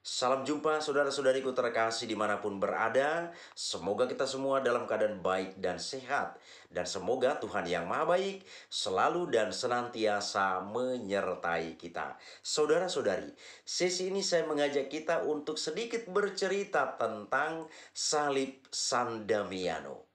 Salam jumpa saudara-saudariku terkasih dimanapun berada. Semoga kita semua dalam keadaan baik dan sehat. Dan semoga Tuhan yang Maha Baik selalu dan senantiasa menyertai kita. Saudara-saudari, sesi ini saya mengajak kita untuk sedikit bercerita tentang salib San Damiano.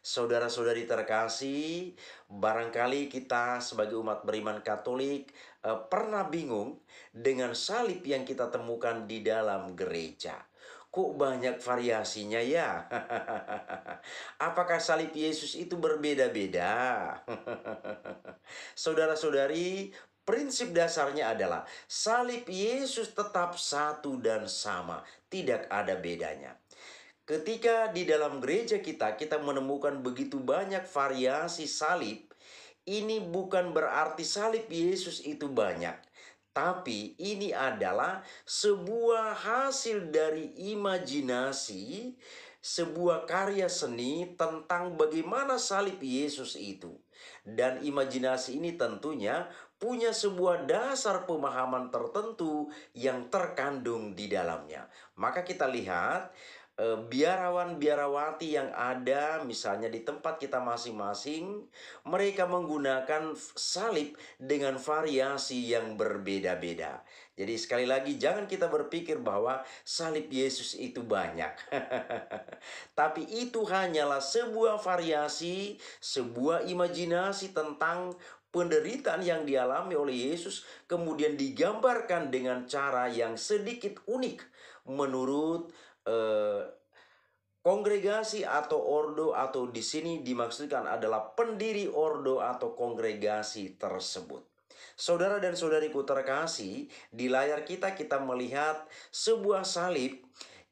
Saudara-saudari terkasih, barangkali kita sebagai umat beriman Katolik pernah bingung dengan salib yang kita temukan di dalam gereja. Kok banyak variasinya ya? Apakah salib Yesus itu berbeda-beda? Saudara-saudari, prinsip dasarnya adalah salib Yesus tetap satu dan sama, tidak ada bedanya. Ketika di dalam gereja kita menemukan begitu banyak variasi salib, ini bukan berarti salib Yesus itu banyak. Tapi ini adalah sebuah hasil dari imajinasi, sebuah karya seni tentang bagaimana salib Yesus itu. Dan imajinasi ini tentunya punya sebuah dasar pemahaman tertentu yang terkandung di dalamnya. Maka kita lihat biarawan-biarawati yang ada misalnya di tempat kita masing-masing, mereka menggunakan salib dengan variasi yang berbeda-beda. Jadi sekali lagi jangan kita berpikir bahwa salib Yesus itu banyak. Tapi itu hanyalah sebuah variasi, sebuah imajinasi tentang penderitaan yang dialami oleh Yesus kemudian digambarkan dengan cara yang sedikit unik menurut kongregasi atau ordo, atau di sini dimaksudkan adalah pendiri ordo atau kongregasi tersebut. Saudara dan saudariku terkasih, di layar kita melihat sebuah salib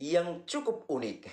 yang cukup unik.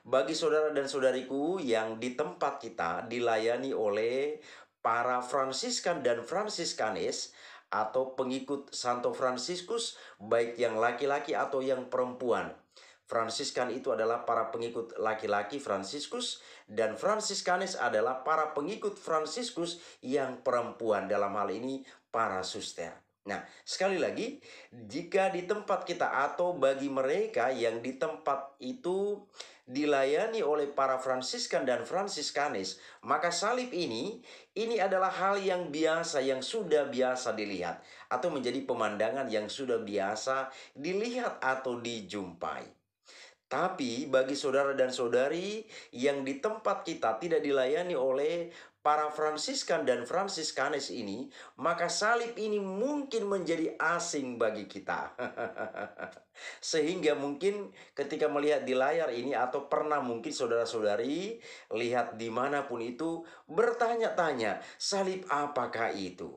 Bagi saudara dan saudariku yang di tempat kita dilayani oleh para Fransiskan dan Fransiskanes atau pengikut Santo Fransiskus, baik yang laki-laki atau yang perempuan. Fransiskan itu adalah para pengikut laki-laki Fransiskus, dan Fransiskanes adalah para pengikut Fransiskus yang perempuan, dalam hal ini para suster. Nah, sekali lagi, jika di tempat kita atau bagi mereka yang di tempat itu dilayani oleh para Fransiskan dan Fransiskanes, maka salib ini adalah hal yang biasa, yang sudah biasa dilihat, atau menjadi pemandangan yang sudah biasa dilihat atau dijumpai. Tapi bagi saudara dan saudari yang di tempat kita tidak dilayani oleh para Fransiskan dan Fransiskanes ini, maka salib ini mungkin menjadi asing bagi kita. Sehingga mungkin ketika melihat di layar ini, atau pernah mungkin saudara-saudari lihat dimanapun itu, bertanya-tanya, salib apakah itu?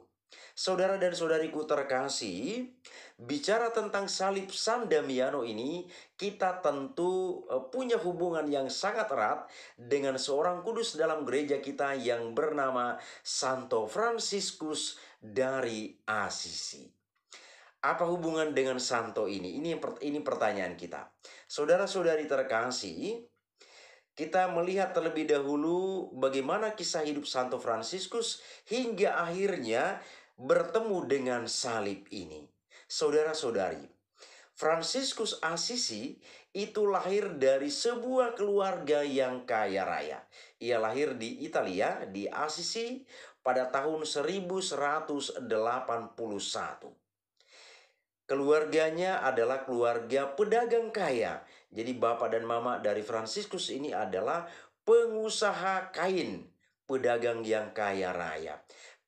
Saudara dan saudariku terkasih, bicara tentang salib San Damiano ini, kita tentu punya hubungan yang sangat erat dengan seorang kudus dalam gereja kita yang bernama Santo Fransiskus dari Asisi. Apa hubungan dengan Santo ini? Ini pertanyaan kita. Saudara-saudari terkasih, kita melihat terlebih dahulu bagaimana kisah hidup Santo Fransiskus hingga akhirnya bertemu dengan salib ini. Saudara-saudari, Fransiskus Asisi itu lahir dari sebuah keluarga yang kaya raya. Ia lahir di Italia, di Asisi pada tahun 1181. Keluarganya adalah keluarga pedagang kaya. Jadi bapak dan mama dari Fransiskus ini adalah pengusaha kain, pedagang yang kaya raya.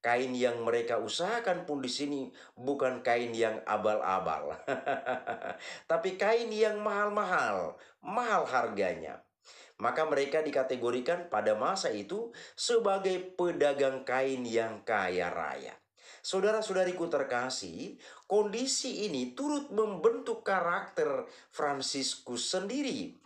Kain yang mereka usahakan pun di sini bukan kain yang abal-abal. Tapi kain yang mahal-mahal, mahal harganya. Maka mereka dikategorikan pada masa itu sebagai pedagang kain yang kaya raya. Saudara-saudariku terkasih, kondisi ini turut membentuk karakter Fransiskus sendiri.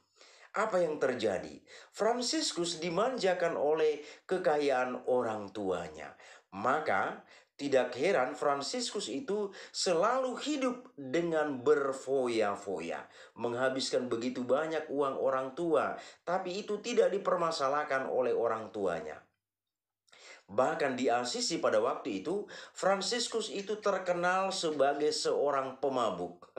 Apa yang terjadi? Fransiskus dimanjakan oleh kekayaan orang tuanya. Maka tidak heran Fransiskus itu selalu hidup dengan berfoya-foya, menghabiskan begitu banyak uang orang tua, tapi itu tidak dipermasalahkan oleh orang tuanya. Bahkan di Asisi pada waktu itu, Fransiskus itu terkenal sebagai seorang pemabuk.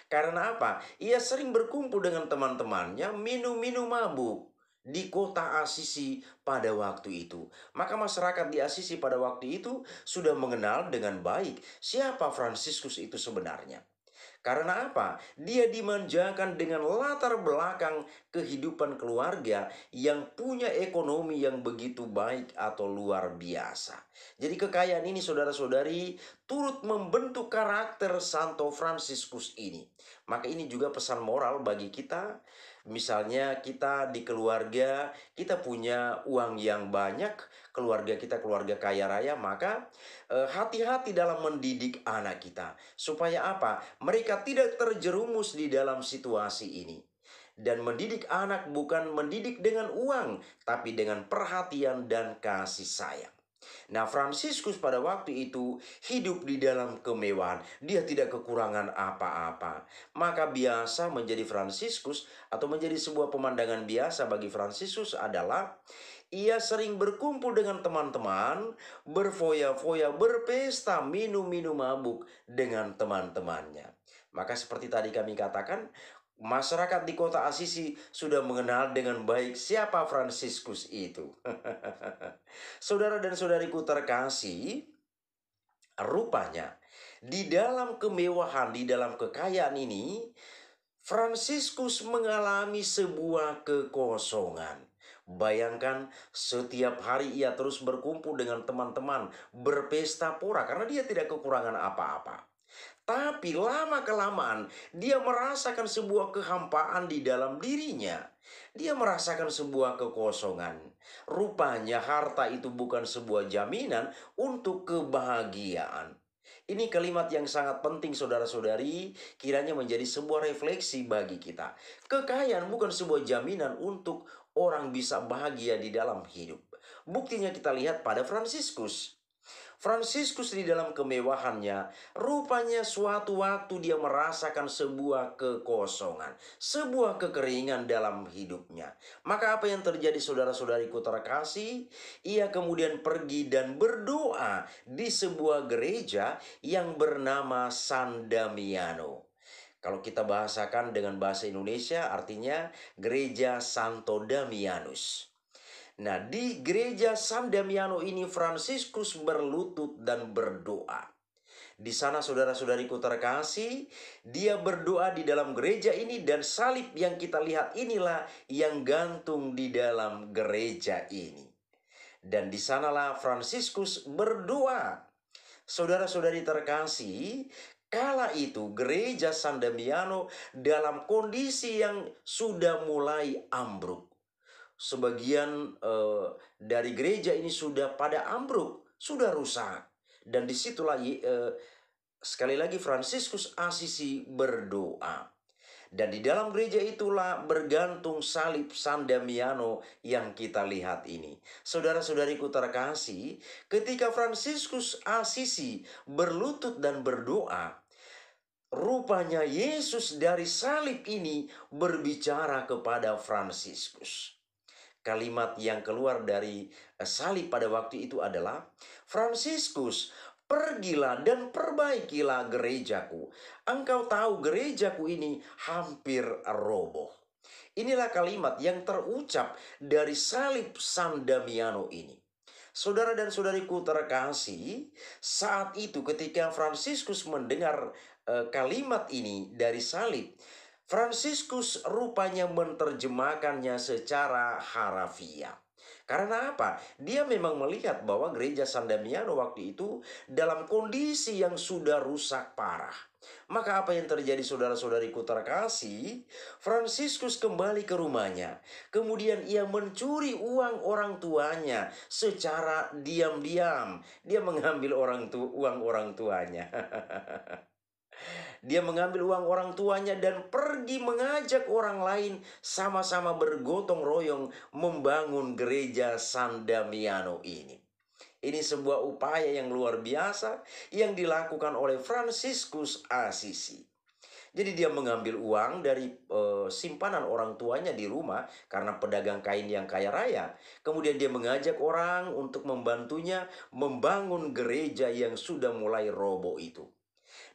Karena apa? Ia sering berkumpul dengan teman-temannya minum-minum mabuk di kota Asisi pada waktu itu. Maka masyarakat di Asisi pada waktu itu sudah mengenal dengan baik siapa Fransiskus itu sebenarnya. Karena apa? Dia dimanjakan dengan latar belakang kehidupan keluarga yang punya ekonomi yang begitu baik atau luar biasa. Jadi kekayaan ini saudara-saudari turut membentuk karakter Santo Fransiskus ini. Maka ini juga pesan moral bagi kita. Misalnya kita di keluarga, kita punya uang yang banyak, keluarga kita keluarga kaya raya, maka hati-hati dalam mendidik anak kita. Supaya apa? Mereka tidak terjerumus di dalam situasi ini. Dan mendidik anak bukan mendidik dengan uang, tapi dengan perhatian dan kasih sayang. Nah, Fransiskus pada waktu itu hidup di dalam kemewahan. Dia tidak kekurangan apa-apa. Maka biasa menjadi Fransiskus atau menjadi sebuah pemandangan biasa bagi Fransiskus adalah ia sering berkumpul dengan teman-teman, berfoya-foya, berpesta, minum-minum mabuk dengan teman-temannya. Maka seperti tadi kami katakan, masyarakat di kota Asisi sudah mengenal dengan baik siapa Fransiskus itu. Saudara dan saudariku terkasih, rupanya di dalam kemewahan, di dalam kekayaan ini, Fransiskus mengalami sebuah kekosongan. Bayangkan setiap hari ia terus berkumpul dengan teman-teman, berpesta pora karena dia tidak kekurangan apa-apa. Tapi lama-kelamaan dia merasakan sebuah kehampaan di dalam dirinya. Dia merasakan sebuah kekosongan. Rupanya harta itu bukan sebuah jaminan untuk kebahagiaan. Ini kalimat yang sangat penting saudara-saudari, kiranya menjadi sebuah refleksi bagi kita. Kekayaan bukan sebuah jaminan untuk orang bisa bahagia di dalam hidup. Buktinya kita lihat pada Fransiskus. Fransiskus di dalam kemewahannya, rupanya suatu waktu dia merasakan sebuah kekosongan, sebuah kekeringan dalam hidupnya. Maka apa yang terjadi saudara-saudariku terkasih? Ia kemudian pergi dan berdoa di sebuah gereja yang bernama San Damiano. Kalau kita bahasakan dengan bahasa Indonesia artinya gereja Santo Damianus. Nah, di gereja San Damiano ini Fransiskus berlutut dan berdoa. Di sana saudara-saudariku terkasih, dia berdoa di dalam gereja ini dan salib yang kita lihat inilah yang gantung di dalam gereja ini. Dan di sanalah Fransiskus berdoa. Saudara-saudari terkasih, kala itu gereja San Damiano dalam kondisi yang sudah mulai ambruk. Sebagian dari gereja ini sudah pada ambruk, sudah rusak. Dan disitulah sekali lagi Fransiskus Asisi berdoa. Dan di dalam gereja itulah bergantung salib San Damiano yang kita lihat ini. Saudara-saudariku terkasih, ketika Fransiskus Asisi berlutut dan berdoa, rupanya Yesus dari salib ini berbicara kepada Fransiskus. Kalimat yang keluar dari salib pada waktu itu adalah, Fransiskus, pergilah dan perbaikilah gerejaku. Engkau tahu gerejaku ini hampir roboh. Inilah kalimat yang terucap dari salib San Damiano ini. Saudara dan saudariku terkasih, saat itu ketika Fransiskus mendengar kalimat ini dari salib, Fransiskus rupanya menerjemahkannya secara harafiah. Karena apa? Dia memang melihat bahwa gereja San Damiano waktu itu dalam kondisi yang sudah rusak parah. Maka apa yang terjadi saudara-saudariku terkasih? Fransiskus kembali ke rumahnya. Kemudian ia mencuri uang orang tuanya secara diam-diam. Dia mengambil uang orang tuanya. Dia mengambil uang orang tuanya dan pergi mengajak orang lain sama-sama bergotong royong membangun gereja San Damiano ini. Ini sebuah upaya yang luar biasa yang dilakukan oleh Fransiskus Asisi. Jadi dia mengambil uang dari simpanan orang tuanya di rumah karena pedagang kain yang kaya raya. Kemudian dia mengajak orang untuk membantunya membangun gereja yang sudah mulai roboh itu.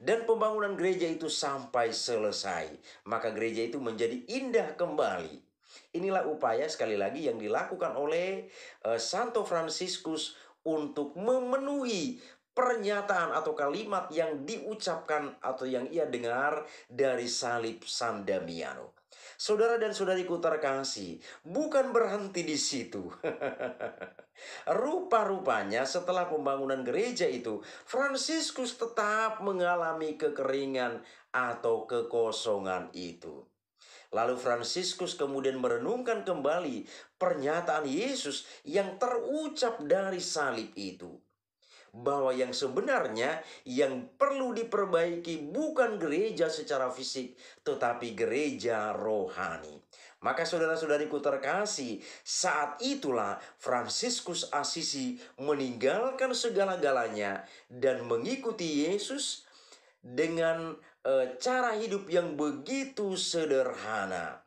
Dan pembangunan gereja itu sampai selesai, maka gereja itu menjadi indah kembali. Inilah upaya sekali lagi yang dilakukan oleh Santo Fransiskus untuk memenuhi pernyataan atau kalimat yang diucapkan atau yang ia dengar dari salib San Damiano. Saudara dan saudariku terkasih, bukan berhenti di situ. Rupa-rupanya setelah pembangunan gereja itu, Fransiskus tetap mengalami kekeringan atau kekosongan itu. Lalu Fransiskus kemudian merenungkan kembali pernyataan Yesus yang terucap dari salib itu, bahwa yang sebenarnya yang perlu diperbaiki bukan gereja secara fisik, tetapi gereja rohani. Maka saudara-saudariku terkasih, saat itulah Fransiskus Asisi meninggalkan segala-galanya dan mengikuti Yesus dengan cara hidup yang begitu sederhana.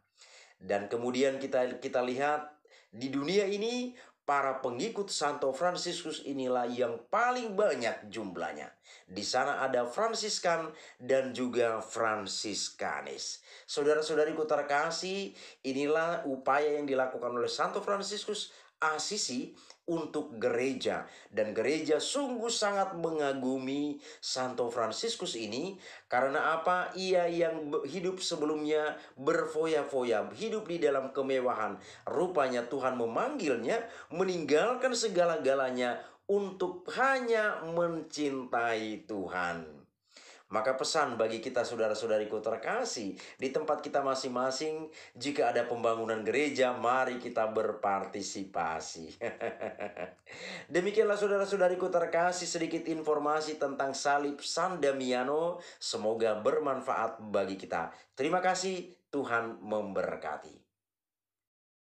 Dan kemudian kita lihat di dunia ini para pengikut Santo Fransiskus inilah yang paling banyak jumlahnya. Di sana ada Fransiskan dan juga Fransiskanis. Saudara-saudariku terkasih, inilah upaya yang dilakukan oleh Santo Fransiskus Asisi untuk gereja, dan gereja sungguh sangat mengagumi Santo Fransiskus ini. Karena apa? Ia yang hidup sebelumnya berfoya-foya, hidup di dalam kemewahan. Rupanya Tuhan memanggilnya meninggalkan segala-galanya untuk hanya mencintai Tuhan. Maka pesan bagi kita saudara-saudariku terkasih, di tempat kita masing-masing, jika ada pembangunan gereja, mari kita berpartisipasi. Demikianlah saudara-saudariku terkasih, sedikit informasi tentang salib San Damiano. Semoga bermanfaat bagi kita. Terima kasih, Tuhan memberkati.